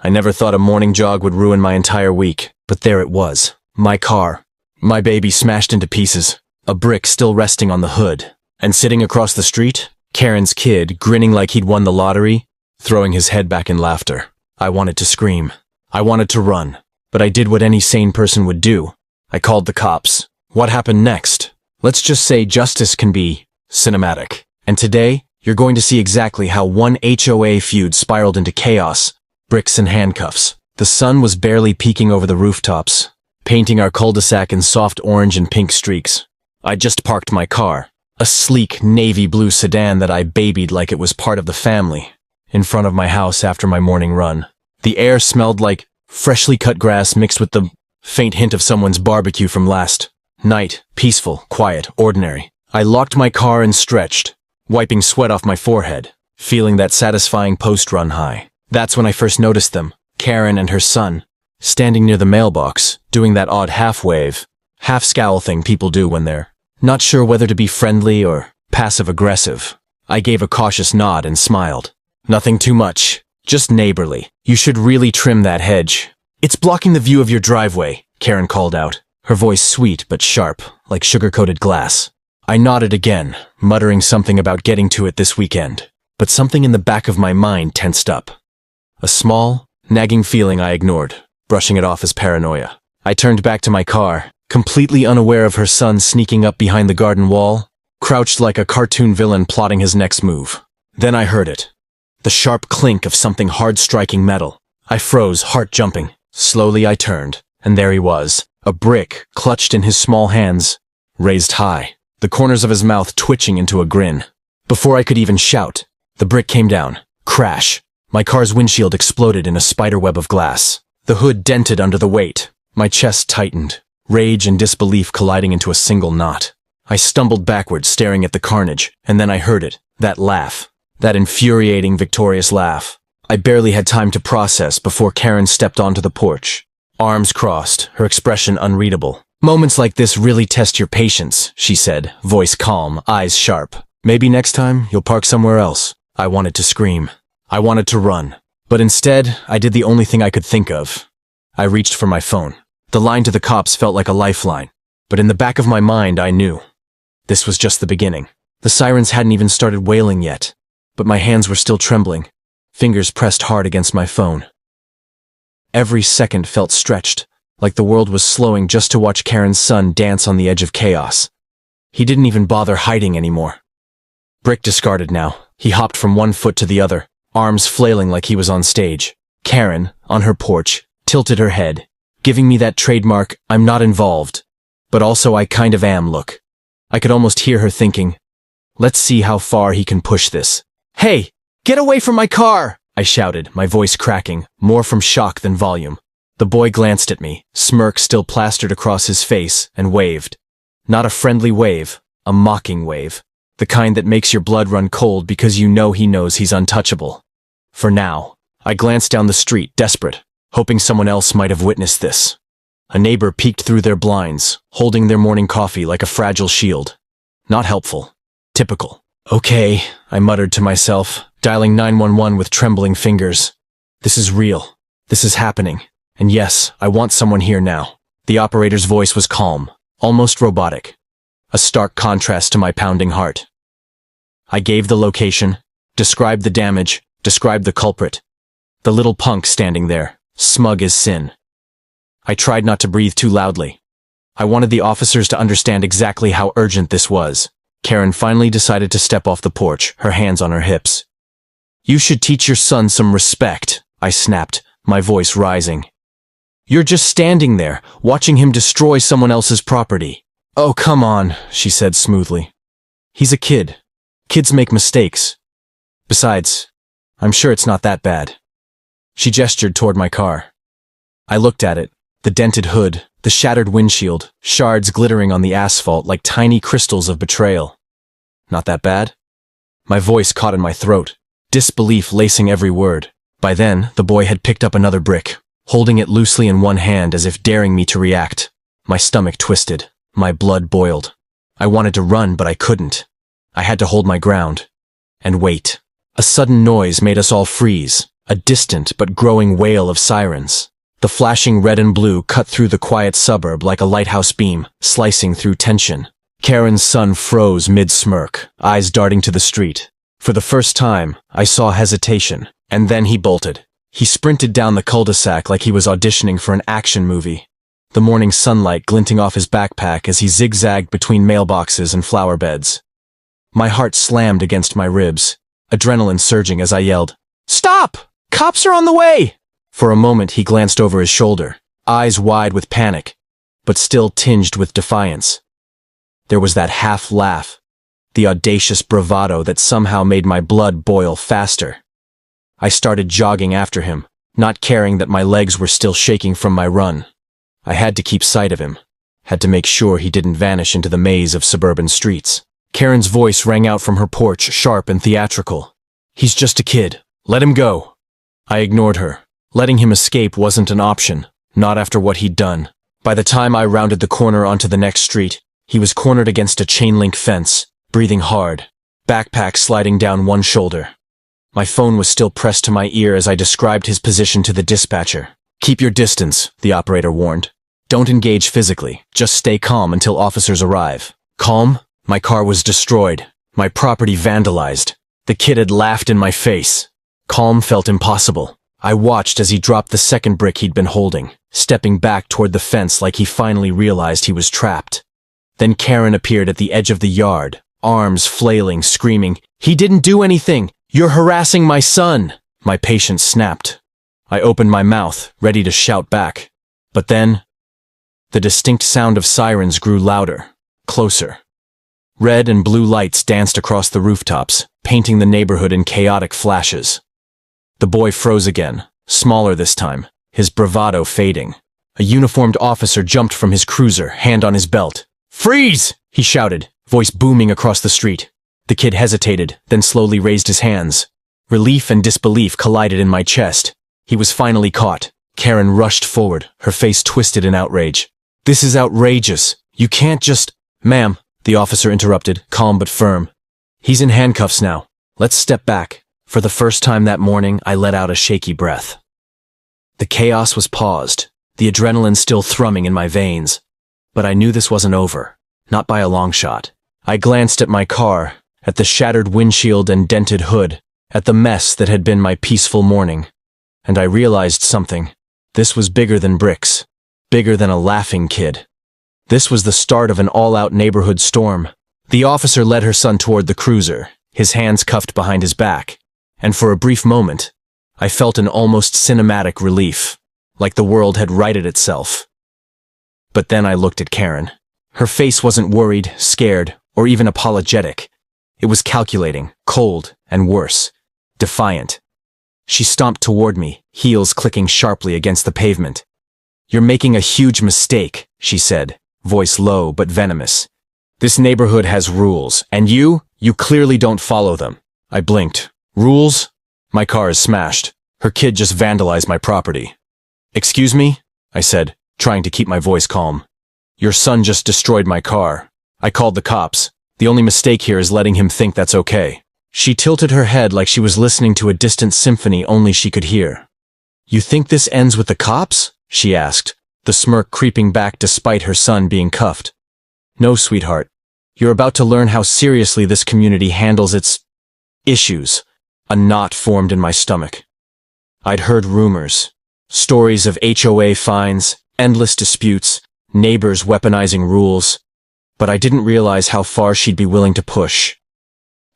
I never thought a morning jog would ruin my entire week, but there it was. My car. My baby smashed into pieces. A brick still resting on the hood. And sitting across the street, Karen's kid, grinning like he'd won the lottery, throwing his head back in laughter. I wanted to scream. I wanted to run. But I did what any sane person would do. I called the cops. What happened next? Let's just say justice can be cinematic. And today, you're going to see exactly how one HOA feud spiraled into chaos, bricks and handcuffs. The sun was barely peeking over the rooftops, painting our cul-de-sac in soft orange and pink streaks. I just parked my car, a sleek navy blue sedan that I babied like it was part of the family, in front of my house after my morning run. The air smelled like freshly cut grass mixed with the faint hint of someone's barbecue from last night. Peaceful, quiet, ordinary. I locked my car and stretched, wiping sweat off my forehead, feeling that satisfying post-run high. That's when I first noticed them, Karen and her son, standing near the mailbox, doing that odd half-wave, half-scowl thing people do when they're not sure whether to be friendly or passive-aggressive. I gave a cautious nod and smiled. Nothing too much, just neighborly. You should really trim that hedge. It's blocking the view of your driveway, Karen called out, her voice sweet but sharp, like sugar-coated glass. I nodded again, muttering something about getting to it this weekend, but something in the back of my mind tensed up. A small, nagging feeling I ignored, brushing it off as paranoia. I turned back to my car, completely unaware of her son sneaking up behind the garden wall, crouched like a cartoon villain plotting his next move. Then I heard it. The sharp clink of something hard striking metal. I froze, heart jumping. Slowly I turned, and there he was, a brick clutched in his small hands, raised high, the corners of his mouth twitching into a grin. Before I could even shout, the brick came down. Crash. My car's windshield exploded in a spiderweb of glass. The hood dented under the weight. My chest tightened, rage and disbelief colliding into a single knot. I stumbled backward, staring at the carnage, and then I heard it, that laugh, that infuriating, victorious laugh. I barely had time to process before Karen stepped onto the porch. Arms crossed, her expression unreadable. Moments like this really test your patience, she said, voice calm, eyes sharp. Maybe next time you'll park somewhere else. I wanted to scream. I wanted to run. But instead, I did the only thing I could think of. I reached for my phone. The line to the cops felt like a lifeline, but in the back of my mind I knew. This was just the beginning. The sirens hadn't even started wailing yet, but my hands were still trembling, fingers pressed hard against my phone. Every second felt stretched, like the world was slowing just to watch Karen's son dance on the edge of chaos. He didn't even bother hiding anymore. Brick discarded now, he hopped from one foot to the other, arms flailing like he was on stage. Karen, on her porch, tilted her head, giving me that trademark, I'm not involved, but also I kind of am look. I could almost hear her thinking, let's see how far he can push this. Hey, get away from my car! I shouted, my voice cracking, more from shock than volume. The boy glanced at me, smirk still plastered across his face, and waved. Not a friendly wave, a mocking wave. The kind that makes your blood run cold because you know he knows he's untouchable. For now, I glanced down the street, desperate, hoping someone else might have witnessed this. A neighbor peeked through their blinds, holding their morning coffee like a fragile shield. Not helpful. Typical. Okay, I muttered to myself, dialing 911 with trembling fingers. This is real. This is happening. And yes, I want someone here now. The operator's voice was calm, almost robotic. A stark contrast to my pounding heart. I gave the location, described the damage, described the culprit. The little punk standing there, smug as sin. I tried not to breathe too loudly. I wanted the officers to understand exactly how urgent this was. Karen finally decided to step off the porch, her hands on her hips. You should teach your son some respect, I snapped, my voice rising. You're just standing there, watching him destroy someone else's property. Oh, come on, she said smoothly. He's a kid. Kids make mistakes. Besides, I'm sure it's not that bad. She gestured toward my car. I looked at it, the dented hood, the shattered windshield, shards glittering on the asphalt like tiny crystals of betrayal. Not that bad? My voice caught in my throat, disbelief lacing every word. By then, the boy had picked up another brick, holding it loosely in one hand as if daring me to react. My stomach twisted. My blood boiled. I wanted to run, but I couldn't. I had to hold my ground. And wait. A sudden noise made us all freeze. a distant but growing wail of sirens. The flashing red and blue cut through the quiet suburb like a lighthouse beam, slicing through tension. Karen's son froze mid-smirk, eyes darting to the street. For the first time, I saw hesitation, and then he bolted. He sprinted down the cul-de-sac like he was auditioning for an action movie, the morning sunlight glinting off his backpack as he zigzagged between mailboxes and flower beds. My heart slammed against my ribs, adrenaline surging as I yelled, "Stop! Cops are on the way!" For a moment he glanced over his shoulder, eyes wide with panic, but still tinged with defiance. There was that half laugh, the audacious bravado that somehow made my blood boil faster. I started jogging after him, not caring that my legs were still shaking from my run. I had to keep sight of him, had to make sure he didn't vanish into the maze of suburban streets. Karen's voice rang out from her porch, sharp and theatrical. "He's just a kid. Let him go." I ignored her. Letting him escape wasn't an option, not after what he'd done. By the time I rounded the corner onto the next street, he was cornered against a chain-link fence, breathing hard, backpack sliding down one shoulder. My phone was still pressed to my ear as I described his position to the dispatcher. "Keep your distance," the operator warned. "Don't engage physically, just stay calm until officers arrive." Calm? My car was destroyed, my property vandalized. The kid had laughed in my face. Calm felt impossible. I watched as he dropped the second brick he'd been holding, stepping back toward the fence like he finally realized he was trapped. Then Karen appeared at the edge of the yard, arms flailing, screaming, "He didn't do anything! You're harassing my son!" My patience snapped. I opened my mouth, ready to shout back. But then, the distinct sound of sirens grew louder, closer. Red and blue lights danced across the rooftops, painting the neighborhood in chaotic flashes. The boy froze again, smaller this time, his bravado fading. A uniformed officer jumped from his cruiser, hand on his belt. "Freeze!" he shouted, voice booming across the street. The kid hesitated, then slowly raised his hands. Relief and disbelief collided in my chest. He was finally caught. Karen rushed forward, her face twisted in outrage. "This is outrageous. You can't just—" "Ma'am," the officer interrupted, calm but firm. "He's in handcuffs now. Let's step back." For the first time that morning, I let out a shaky breath. The chaos was paused, the adrenaline still thrumming in my veins. But I knew this wasn't over, not by a long shot. I glanced at my car, at the shattered windshield and dented hood, at the mess that had been my peaceful morning. And I realized something. This was bigger than bricks, bigger than a laughing kid. This was the start of an all-out neighborhood storm. The officer led her son toward the cruiser, his hands cuffed behind his back. And for a brief moment, I felt an almost cinematic relief, like the world had righted itself. But then I looked at Karen. Her face wasn't worried, scared, or even apologetic. It was calculating, cold, and worse, defiant. She stomped toward me, heels clicking sharply against the pavement. "You're making a huge mistake," she said, voice low but venomous. "This neighborhood has rules, and you clearly don't follow them." I blinked. "Rules? My car is smashed. Her kid just vandalized my property." "Excuse me?" I said, trying to keep my voice calm. "Your son just destroyed my car. I called the cops. The only mistake here is letting him think that's okay." She tilted her head like she was listening to a distant symphony only she could hear. "You think this ends with the cops?" she asked, the smirk creeping back despite her son being cuffed. "No, sweetheart. You're about to learn how seriously this community handles its issues." A knot formed in my stomach. I'd heard rumors, stories of HOA fines, endless disputes, neighbors weaponizing rules, but I didn't realize how far she'd be willing to push.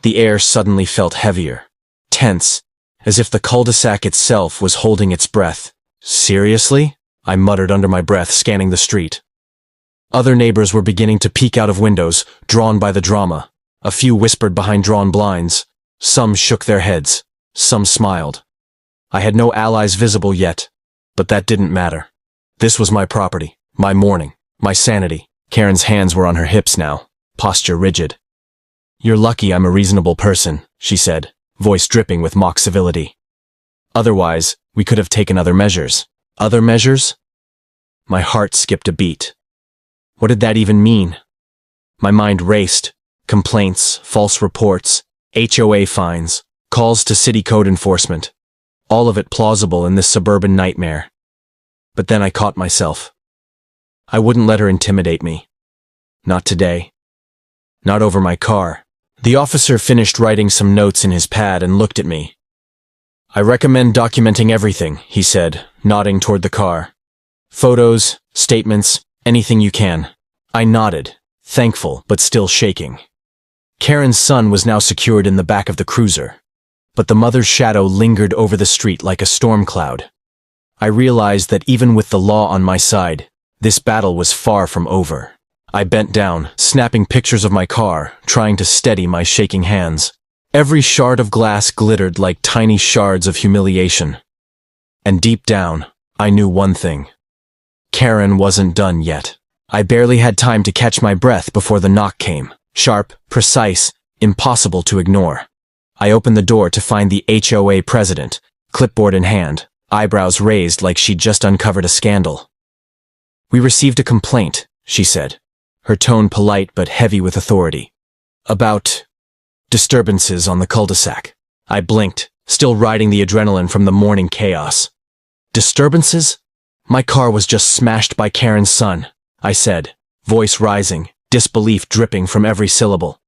The air suddenly felt heavier, tense, as if the cul-de-sac itself was holding its breath. "Seriously?" I muttered under my breath, scanning the street. Other neighbors were beginning to peek out of windows, drawn by the drama. A few whispered behind drawn blinds. Some shook their heads. Some smiled. I had no allies visible yet, but that didn't matter. This was my property, my morning, my sanity. Karen's hands were on her hips now, posture rigid. "You're lucky I'm a reasonable person," she said, voice dripping with mock civility. "Otherwise, we could have taken other measures." Other measures? My heart skipped a beat. What did that even mean? My mind raced. Complaints, false reports, HOA fines, calls to city code enforcement. all of it plausible in this suburban nightmare. But then I caught myself. I wouldn't let her intimidate me. Not today. Not over my car. The officer finished writing some notes in his pad and looked at me. I recommend documenting everything, he said, nodding toward the car. Photos, statements, anything you can. I nodded, thankful but still shaking. Karen's son was now secured in the back of the cruiser, but the mother's shadow lingered over the street like a storm cloud. I realized that even with the law on my side, this battle was far from over. I bent down, snapping pictures of my car, trying to steady my shaking hands. Every shard of glass glittered like tiny shards of humiliation. And deep down, I knew one thing. Karen wasn't done yet. I barely had time to catch my breath before the knock came. Sharp, precise, impossible to ignore. I opened the door to find the HOA president, clipboard in hand, eyebrows raised like she'd just uncovered a scandal. "We received a complaint," she said, her tone polite but heavy with authority. "About disturbances on the cul-de-sac." I blinked, still riding the adrenaline from the morning chaos. "Disturbances? My car was just smashed by Karen's son," I said, voice rising, disbelief dripping from every syllable.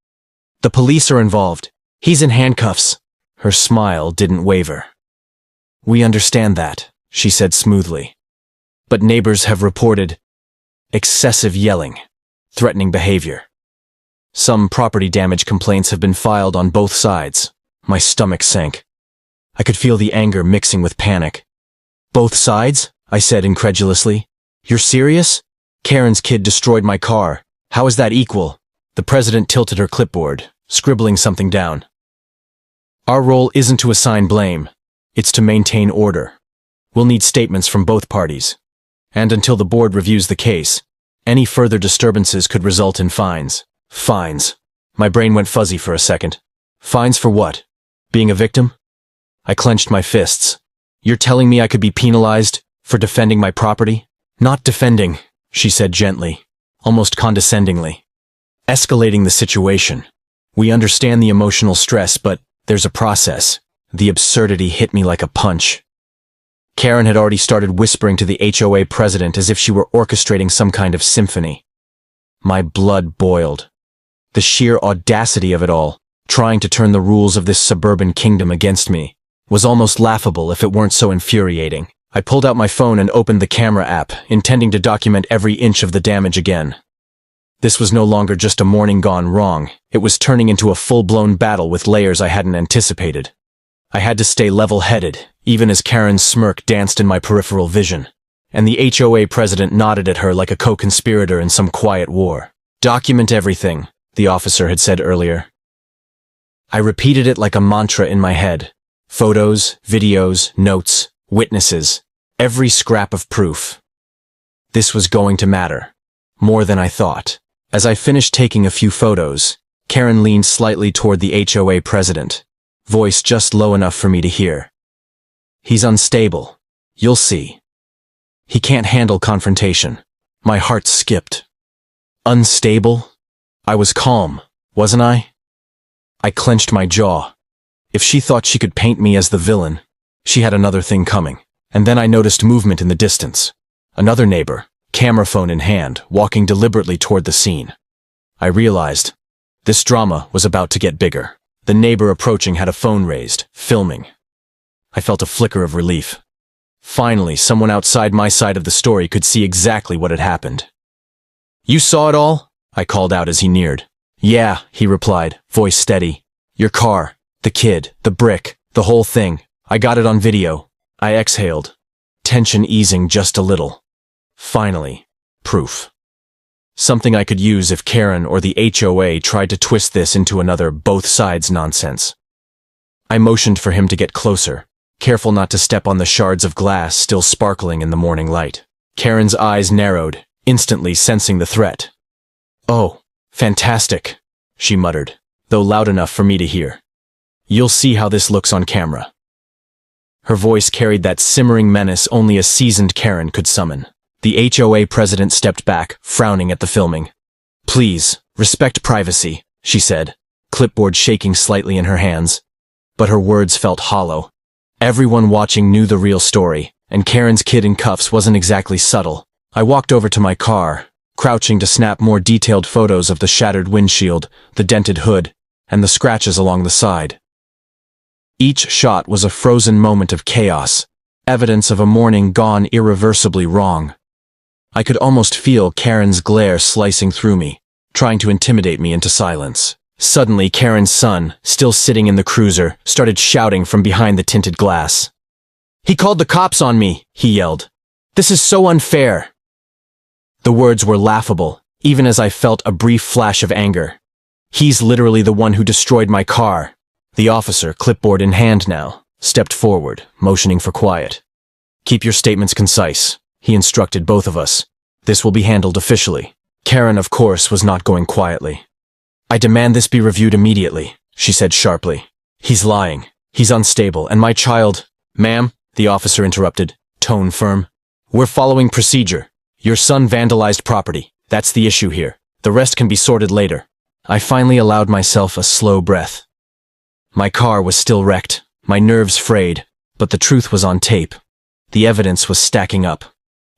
"The police are involved. He's in handcuffs." Her smile didn't waver. "We understand that," she said smoothly. "But neighbors have reported excessive yelling, threatening behavior. Some property damage complaints have been filed on both sides." My stomach sank. I could feel the anger mixing with panic. "Both sides?" I said incredulously. "You're serious? Karen's kid destroyed my car. How is that equal?" The president tilted her clipboard, scribbling something down. "Our role isn't to assign blame. It's to maintain order. We'll need statements from both parties. And until the board reviews the case, any further disturbances could result in fines." Fines. My brain went fuzzy for a second. Fines for what? Being a victim? I clenched my fists. "You're telling me I could be penalized for defending my property?" "Not defending," she said gently, almost condescendingly. "Escalating the situation. We understand the emotional stress, but there's a process." The absurdity hit me like a punch. Karen had already started whispering to the HOA president as if she were orchestrating some kind of symphony. My blood boiled. The sheer audacity of it all, trying to turn the rules of this suburban kingdom against me, was almost laughable if it weren't so infuriating. I pulled out my phone and opened the camera app, intending to document every inch of the damage again. This was no longer just a morning gone wrong. It was turning into a full-blown battle with layers I hadn't anticipated. I had to stay level-headed, even as Karen's smirk danced in my peripheral vision, and the HOA president nodded at her like a co-conspirator in some quiet war. "Document everything," the officer had said earlier. I repeated it like a mantra in my head. Photos, videos, notes, witnesses, every scrap of proof. This was going to matter, more than I thought. As I finished taking a few photos, Karen leaned slightly toward the HOA president, voice just low enough for me to hear. "He's unstable. You'll see. He can't handle confrontation." My heart skipped. Unstable? I was calm, wasn't I? I clenched my jaw. If she thought she could paint me as the villain, she had another thing coming. And then I noticed movement in the distance. Another neighbor, camera phone in hand, walking deliberately toward the scene. I realized this drama was about to get bigger. The neighbor approaching had a phone raised, filming. I felt a flicker of relief. Finally, someone outside my side of the story could see exactly what had happened. "You saw it all?" I called out as he neared. "Yeah," he replied, voice steady. "Your car, the kid, the brick, the whole thing. I got it on video." I exhaled, tension easing just a little. Finally, proof. Something I could use if Karen or the HOA tried to twist this into another both sides nonsense. I motioned for him to get closer, careful not to step on the shards of glass still sparkling in the morning light. Karen's eyes narrowed, instantly sensing the threat. "Oh, fantastic," she muttered, though loud enough for me to hear. "You'll see how this looks on camera." Her voice carried that simmering menace only a seasoned Karen could summon. The HOA president stepped back, frowning at the filming. "Please, respect privacy," she said, clipboard shaking slightly in her hands. But her words felt hollow. Everyone watching knew the real story, and Karen's kid in cuffs wasn't exactly subtle. I walked over to my car, crouching to snap more detailed photos of the shattered windshield, the dented hood, and the scratches along the side. Each shot was a frozen moment of chaos, evidence of a morning gone irreversibly wrong. I could almost feel Karen's glare slicing through me, trying to intimidate me into silence. Suddenly, Karen's son, still sitting in the cruiser, started shouting from behind the tinted glass. "He called the cops on me," he yelled. "This is so unfair." The words were laughable, even as I felt a brief flash of anger. He's literally the one who destroyed my car. The officer, clipboard in hand now, stepped forward, motioning for quiet. "Keep your statements concise," he instructed both of us. "This will be handled officially." Karen, of course, was not going quietly. "I demand this be reviewed immediately," she said sharply. "He's lying. He's unstable, and my child—" "Ma'am," the officer interrupted, tone firm. "We're following procedure. Your son vandalized property. That's the issue here. The rest can be sorted later." I finally allowed myself a slow breath. My car was still wrecked, my nerves frayed, but the truth was on tape. The evidence was stacking up.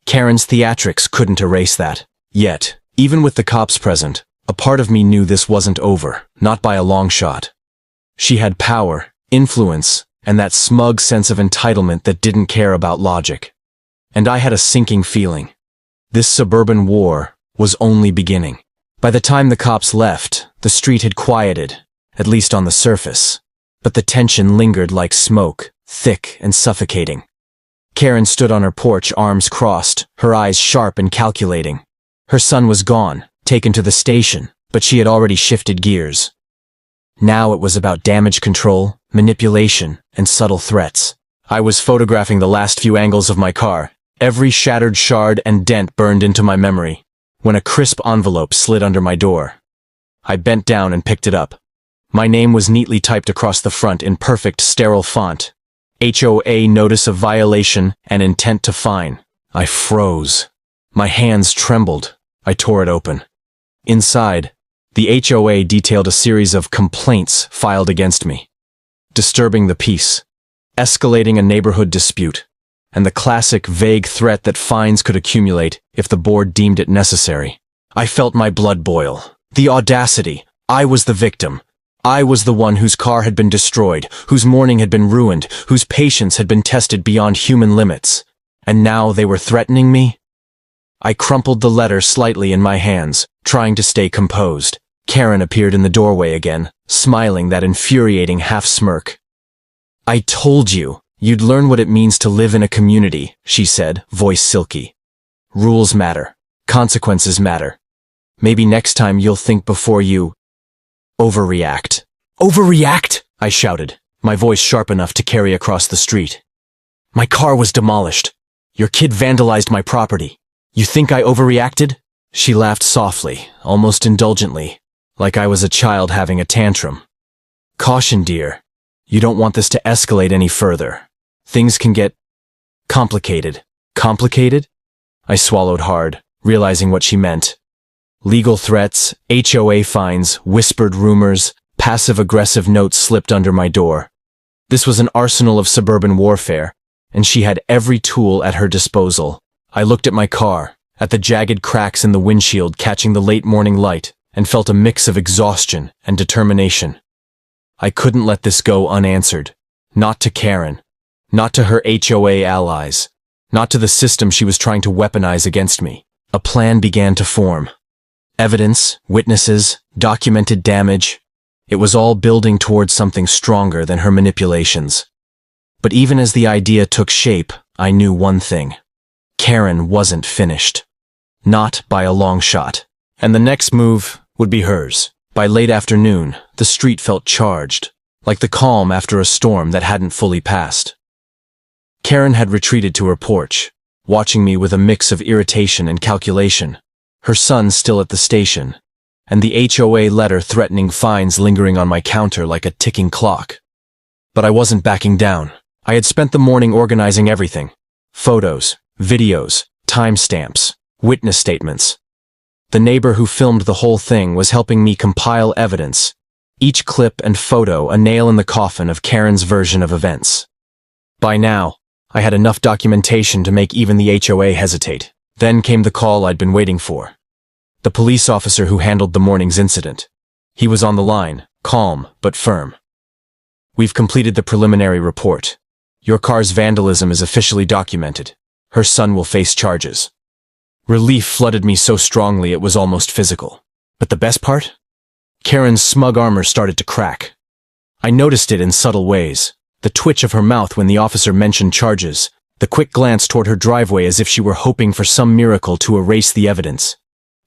Karen's theatrics couldn't erase that. Yet, even with the cops present, a part of me knew this wasn't over, not by a long shot. She had power, influence, and that smug sense of entitlement that didn't care about logic. And I had a sinking feeling. This suburban war was only beginning. By the time the cops left, the street had quieted, at least on the surface. But the tension lingered like smoke, thick and suffocating. Karen stood on her porch, arms crossed, her eyes sharp and calculating. Her son was gone, taken to the station, but she had already shifted gears. Now it was about damage control, manipulation, and subtle threats. I was photographing the last few angles of my car, every shattered shard and dent burned into my memory, when a crisp envelope slid under my door. I bent down and picked it up. My name was neatly typed across the front in perfect, sterile font. HOA Notice of Violation and Intent to Fine. I froze. My hands trembled. I tore it open. Inside, the HOA detailed a series of complaints filed against me. Disturbing the peace, escalating a neighborhood dispute, and the classic vague threat that fines could accumulate if the board deemed it necessary. I felt my blood boil. The audacity. I was the victim. I was the one whose car had been destroyed, whose morning had been ruined, whose patience had been tested beyond human limits. And now they were threatening me? I crumpled the letter slightly in my hands, trying to stay composed. Karen appeared in the doorway again, smiling that infuriating half-smirk. "I told you, you'd learn what it means to live in a community," she said, voice silky. "Rules matter. Consequences matter. Maybe next time you'll think before you overreact." "Overreact?" I shouted, my voice sharp enough to carry across the street. "My car was demolished. Your kid vandalized my property. You think I overreacted?" She laughed softly, almost indulgently, like I was a child having a tantrum. "Caution, dear. You don't want this to escalate any further. Things can get complicated." "Complicated?" I swallowed hard, realizing what she meant. Legal threats, HOA fines, whispered rumors, passive-aggressive notes slipped under my door. This was an arsenal of suburban warfare, and she had every tool at her disposal. I looked at my car, at the jagged cracks in the windshield catching the late morning light, and felt a mix of exhaustion and determination. I couldn't let this go unanswered. Not to Karen. Not to her HOA allies. Not to the system she was trying to weaponize against me. A plan began to form. Evidence, witnesses, documented damage. It was all building towards something stronger than her manipulations. But even as the idea took shape, I knew one thing. Karen wasn't finished. Not by a long shot. And the next move would be hers. By late afternoon, the street felt charged, like the calm after a storm that hadn't fully passed. Karen had retreated to her porch, watching me with a mix of irritation and calculation. Her son still at the station, and the HOA letter threatening fines lingering on my counter like a ticking clock. But I wasn't backing down. I had spent the morning organizing everything. Photos, videos, timestamps, witness statements. The neighbor who filmed the whole thing was helping me compile evidence, each clip and photo a nail in the coffin of Karen's version of events. By now, I had enough documentation to make even the HOA hesitate. Then came the call I'd been waiting for. The police officer who handled the morning's incident. He was on the line, calm but firm. We've completed the preliminary report. Your car's vandalism is officially documented. Her son will face charges. Relief flooded me so strongly it was almost physical. But the best part? Karen's smug armor started to crack. I noticed it in subtle ways. The twitch of her mouth when the officer mentioned charges, the quick glance toward her driveway as if she were hoping for some miracle to erase the evidence.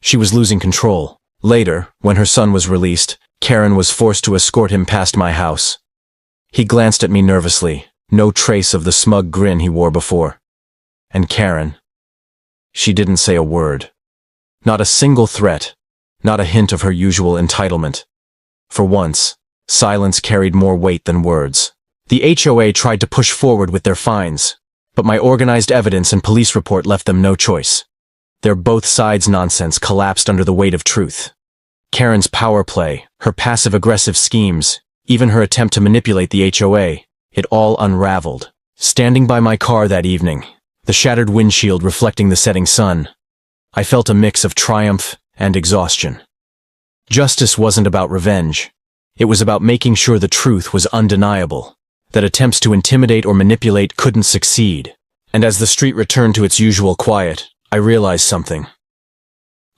She was losing control. Later, when her son was released, Karen was forced to escort him past my house. He glanced at me nervously, no trace of the smug grin he wore before. And Karen, she didn't say a word. Not a single threat, not a hint of her usual entitlement. For once, silence carried more weight than words. The HOA tried to push forward with their fines, but my organized evidence and police report left them no choice. Their both sides nonsense collapsed under the weight of truth. Karen's power play, her passive-aggressive schemes, even her attempt to manipulate the HOA, it all unraveled. Standing by my car that evening, the shattered windshield reflecting the setting sun, I felt a mix of triumph and exhaustion. Justice wasn't about revenge. It was about making sure the truth was undeniable, that attempts to intimidate or manipulate couldn't succeed. And as the street returned to its usual quiet, I realized something.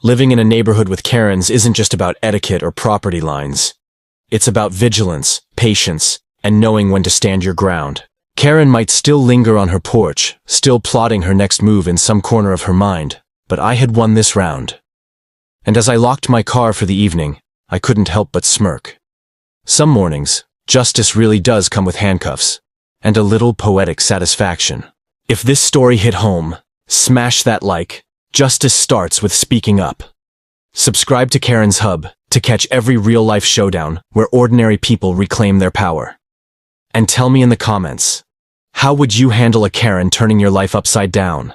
Living in a neighborhood with Karens isn't just about etiquette or property lines. It's about vigilance, patience, and knowing when to stand your ground. Karen might still linger on her porch, still plotting her next move in some corner of her mind, but I had won this round. And as I locked my car for the evening, I couldn't help but smirk. Some mornings, justice really does come with handcuffs, and a little poetic satisfaction. If this story hit home, smash that like. Justice starts with speaking up. Subscribe to Karen's Hub to catch every real-life showdown where ordinary people reclaim their power. And tell me in the comments, how would you handle a Karen turning your life upside down?